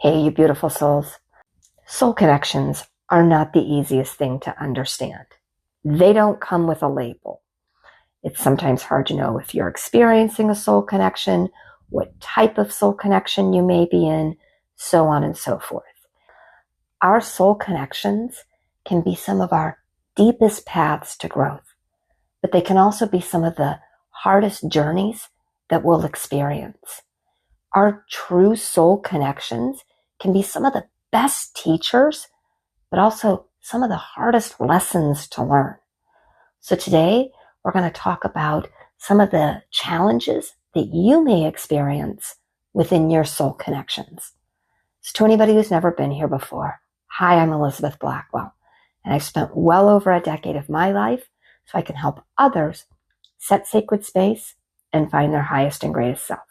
Hey, you beautiful souls. Soul connections are not the easiest thing to understand. They don't come with a label. It's sometimes hard to know if you're experiencing a soul connection, what type of soul connection you may be in, so on and so forth. Our soul connections can be some of our deepest paths to growth, but they can also be some of the hardest journeys that we'll experience. Our true soul connections can be some of the best teachers, but also some of the hardest lessons to learn. So today, we're going to talk about some of the challenges that you may experience within your soul connections. So to anybody who's never been here before, hi, I'm Elizabeth Blackwell, and I've spent well over a decade of my life so I can help others set sacred space and find their highest and greatest self.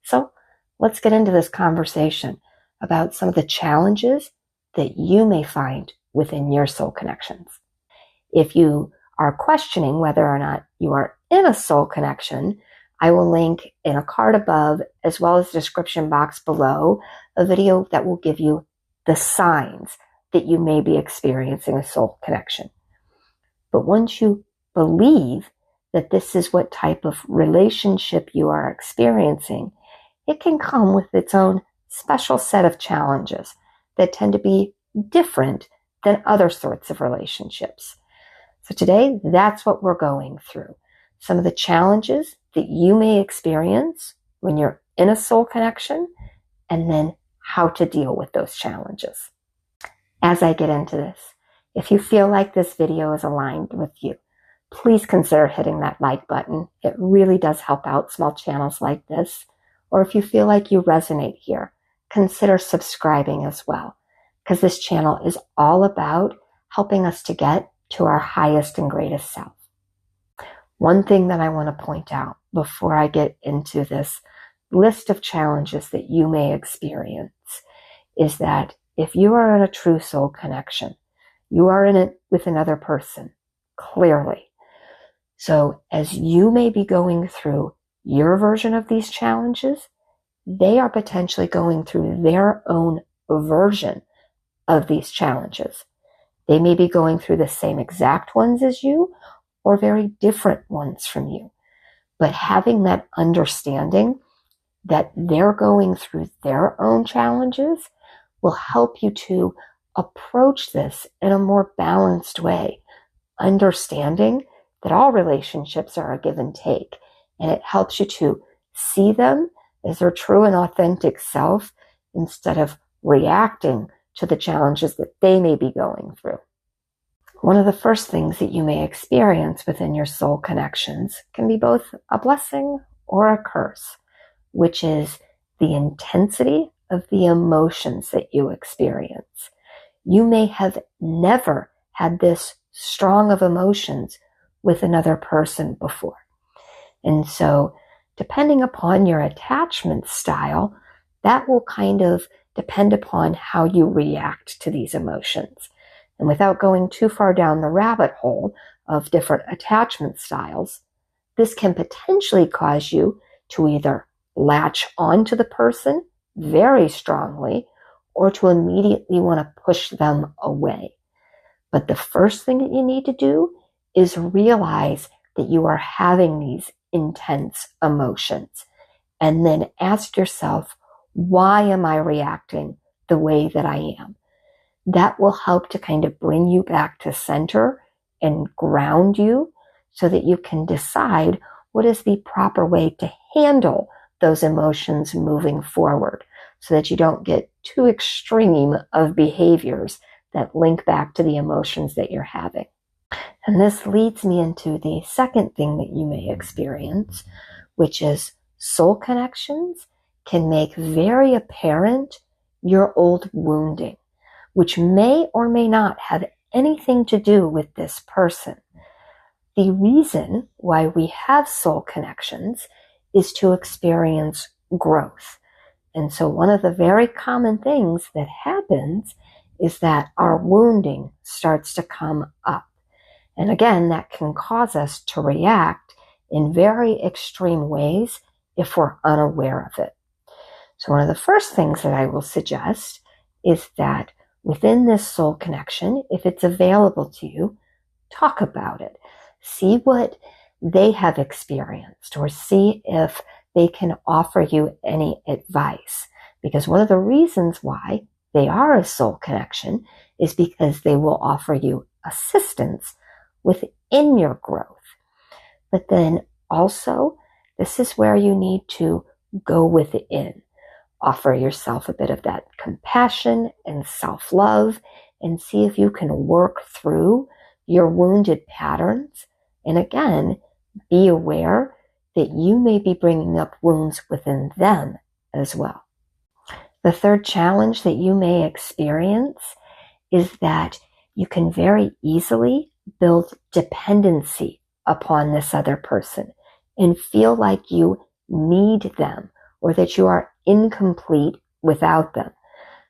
So let's get into this conversation about some of the challenges that you may find within your soul connections. If you are questioning whether or not you are in a soul connection, I will link in a card above, as well as the description box below, a video that will give you the signs that you may be experiencing a soul connection. But once you believe that this is what type of relationship you are experiencing, it can come with its own special set of challenges that tend to be different than other sorts of relationships. So today, that's what we're going through. Some of the challenges that you may experience when you're in a soul connection, and then how to deal with those challenges. As I get into this, if you feel like this video is aligned with you, please consider hitting that like button. It really does help out small channels like this. Or if you feel like you resonate here, consider subscribing as well, because this channel is all about helping us to get to our highest and greatest self. One thing that I want to point out before I get into this list of challenges that you may experience is that if you are in a true soul connection, you are in it with another person, clearly. So as you may be going through your version of these challenges, they are potentially going through their own version of these challenges. They may be going through the same exact ones as you or very different ones from you. But having that understanding that they're going through their own challenges will help you to approach this in a more balanced way, understanding that all relationships are a give and take, and it helps you to see them as their true and authentic self instead of reacting to the challenges that they may be going through. One of the first things that you may experience within your soul connections can be both a blessing or a curse, which is the intensity of the emotions that you experience. You may have never had this strong of emotions with another person before. And so, depending upon your attachment style, that will kind of depend upon how you react to these emotions. And without going too far down the rabbit hole of different attachment styles, this can potentially cause you to either latch onto the person very strongly or to immediately want to push them away. But the first thing that you need to do is realize that you are having these intense emotions, and then ask yourself, why am I reacting the way that I am? That will help to kind of bring you back to center and ground you so that you can decide what is the proper way to handle those emotions moving forward, so that you don't get too extreme of behaviors that link back to the emotions that you're having. And this leads me into the second thing that you may experience, which is soul connections can make very apparent your old wounding, which may or may not have anything to do with this person. The reason why we have soul connections is to experience growth. And so one of the very common things that happens is that our wounding starts to come up. And again, that can cause us to react in very extreme ways if we're unaware of it. So one of the first things that I will suggest is that within this soul connection, if it's available to you, talk about it. See what they have experienced, or see if they can offer you any advice. Because one of the reasons why they are a soul connection is because they will offer you assistance within your growth. But then also, this is where you need to go within. Offer yourself a bit of that compassion and self-love, and see if you can work through your wounded patterns. And again, be aware that you may be bringing up wounds within them as well. The third challenge that you may experience is that you can very easily build dependency upon this other person and feel like you need them, or that you are incomplete without them.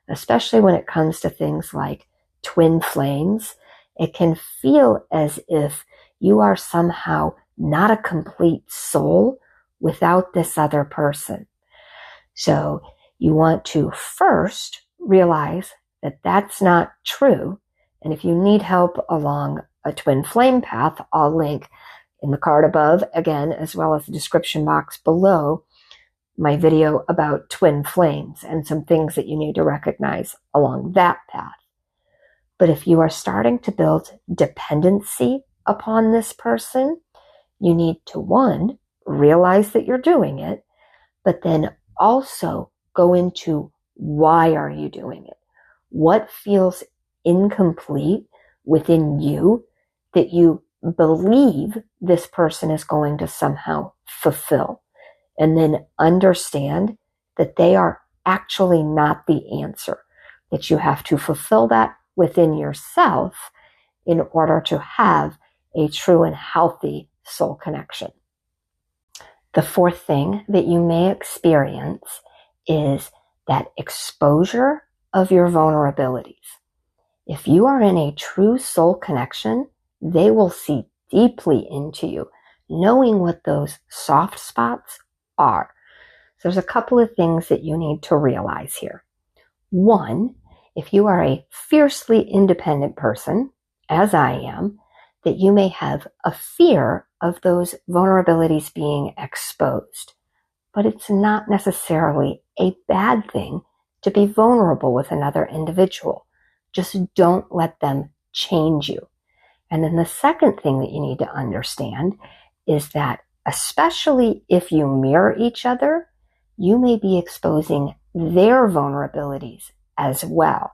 Especially when it comes to things like twin flames, it can feel as if you are somehow not a complete soul without this other person. So you want to first realize that that's not true. And if you need help along a twin flame path, I'll link in the card above, again, as well as the description box below, my video about twin flames and some things that you need to recognize along that path. But if you are starting to build dependency upon this person, you need to, one, realize that you're doing it, but then also go into why are you doing it? What feels incomplete within you that you believe this person is going to somehow fulfill? And then understand that they are actually not the answer, that you have to fulfill that within yourself in order to have a true and healthy soul connection. The fourth thing that you may experience is that exposure of your vulnerabilities. If you are in a true soul connection, they will see deeply into you, knowing what those soft spots are. So there's a couple of things that you need to realize here. One, if you are a fiercely independent person, as I am, that you may have a fear of those vulnerabilities being exposed. But it's not necessarily a bad thing to be vulnerable with another individual. Just don't let them change you. And then the second thing that you need to understand is that especially if you mirror each other, you may be exposing their vulnerabilities as well.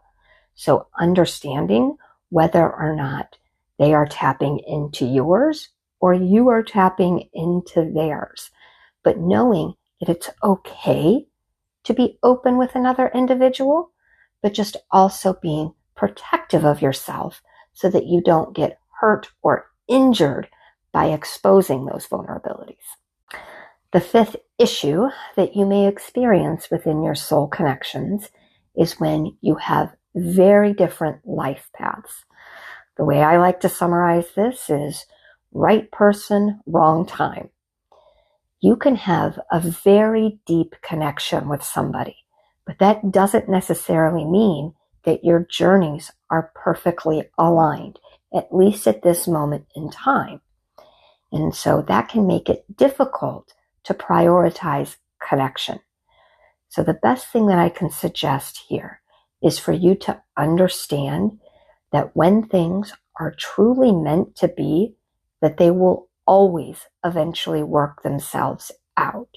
So understanding whether or not they are tapping into yours or you are tapping into theirs, but knowing that it's okay to be open with another individual, but just also being protective of yourself so that you don't get hurt or injured by exposing those vulnerabilities. The fifth issue that you may experience within your soul connections is when you have very different life paths. The way I like to summarize this is right person, wrong time. You can have a very deep connection with somebody, but that doesn't necessarily mean that your journeys are perfectly aligned, at least at this moment in time. And so that can make it difficult to prioritize connection. So the best thing that I can suggest here is for you to understand that when things are truly meant to be, that they will always eventually work themselves out.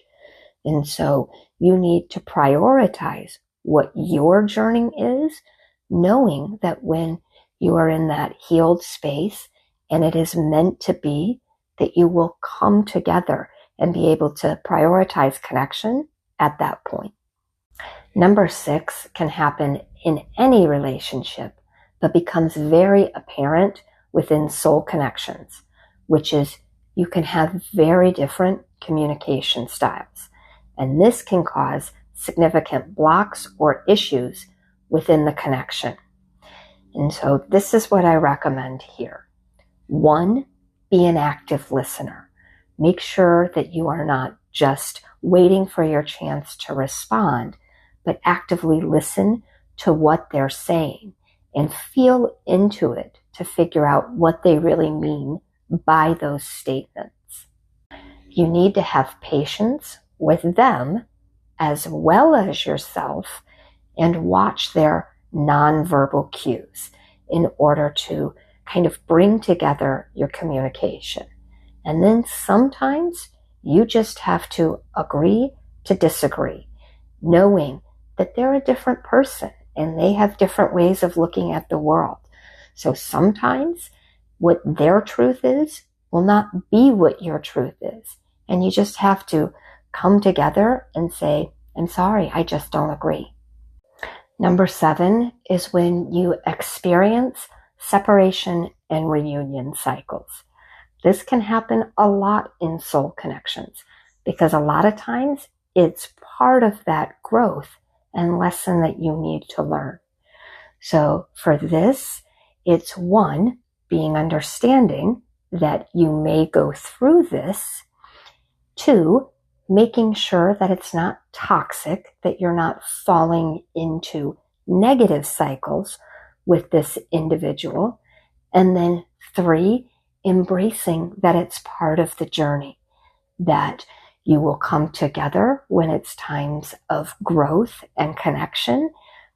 And so you need to prioritize what your journey is, knowing that when you are in that healed space and it is meant to be, that you will come together and be able to prioritize connection at that point. Number 6 can happen in any relationship, but becomes very apparent within soul connections, which is you can have very different communication styles. And this can cause significant blocks or issues within the connection. And so this is what I recommend here. 1, be an active listener. Make sure that you are not just waiting for your chance to respond, but actively listen to what they're saying and feel into it to figure out what they really mean by those statements. You need to have patience with them as well as yourself and watch their nonverbal cues in order to kind of bring together your communication. And then sometimes you just have to agree to disagree, knowing that they're a different person and they have different ways of looking at the world. So sometimes what their truth is will not be what your truth is. And you just have to come together and say, I'm sorry, I just don't agree. Number 7 is when you experience separation and reunion cycles. This can happen a lot in soul connections because a lot of times it's part of that growth and lesson that you need to learn. So for this, it's 1, being understanding that you may go through this. 2, making sure that it's not toxic, that you're not falling into negative cycles with this individual. And then 3, embracing that it's part of the journey, that you will come together when it's times of growth and connection,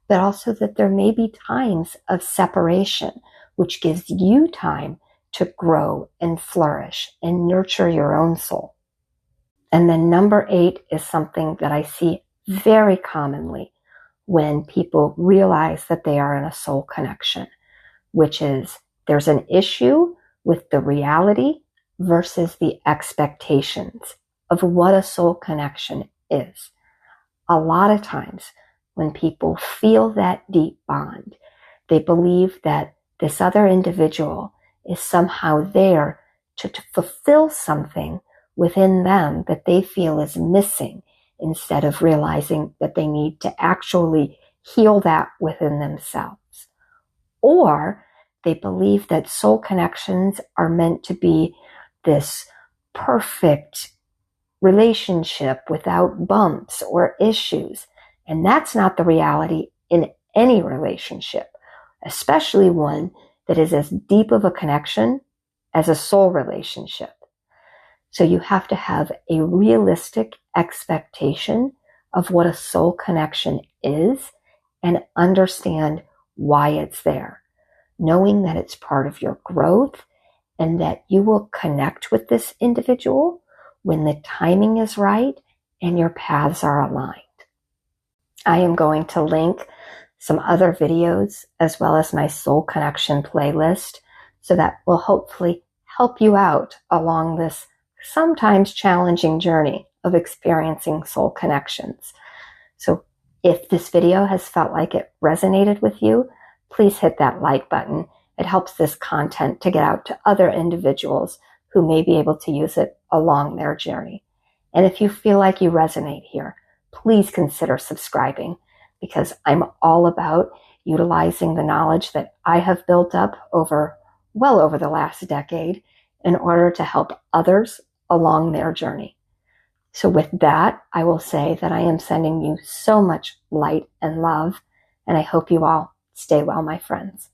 but also that there may be times of separation, which gives you time to grow and flourish and nurture your own soul. And then number 8 is something that I see very commonly when people realize that they are in a soul connection, which is there's an issue with the reality versus the expectations of what a soul connection is. A lot of times when people feel that deep bond, they believe that this other individual is somehow there to fulfill something within them that they feel is missing, instead of realizing that they need to actually heal that within themselves. Or they believe that soul connections are meant to be this perfect relationship without bumps or issues. And that's not the reality in any relationship, especially one that is as deep of a connection as a soul relationship. So you have to have a realistic expectation of what a soul connection is and understand why it's there, knowing that it's part of your growth and that you will connect with this individual when the timing is right and your paths are aligned. I am going to link some other videos as well as my soul connection playlist, so that will hopefully help you out along this sometimes challenging journey of experiencing soul connections. So if this video has felt like it resonated with you, please hit that like button. It helps this content to get out to other individuals who may be able to use it along their journey. And if you feel like you resonate here, please consider subscribing, because I'm all about utilizing the knowledge that I have built up well over the last decade in order to help others along their journey. So with that, I will say that I am sending you so much light and love, and I hope you all stay well, my friends.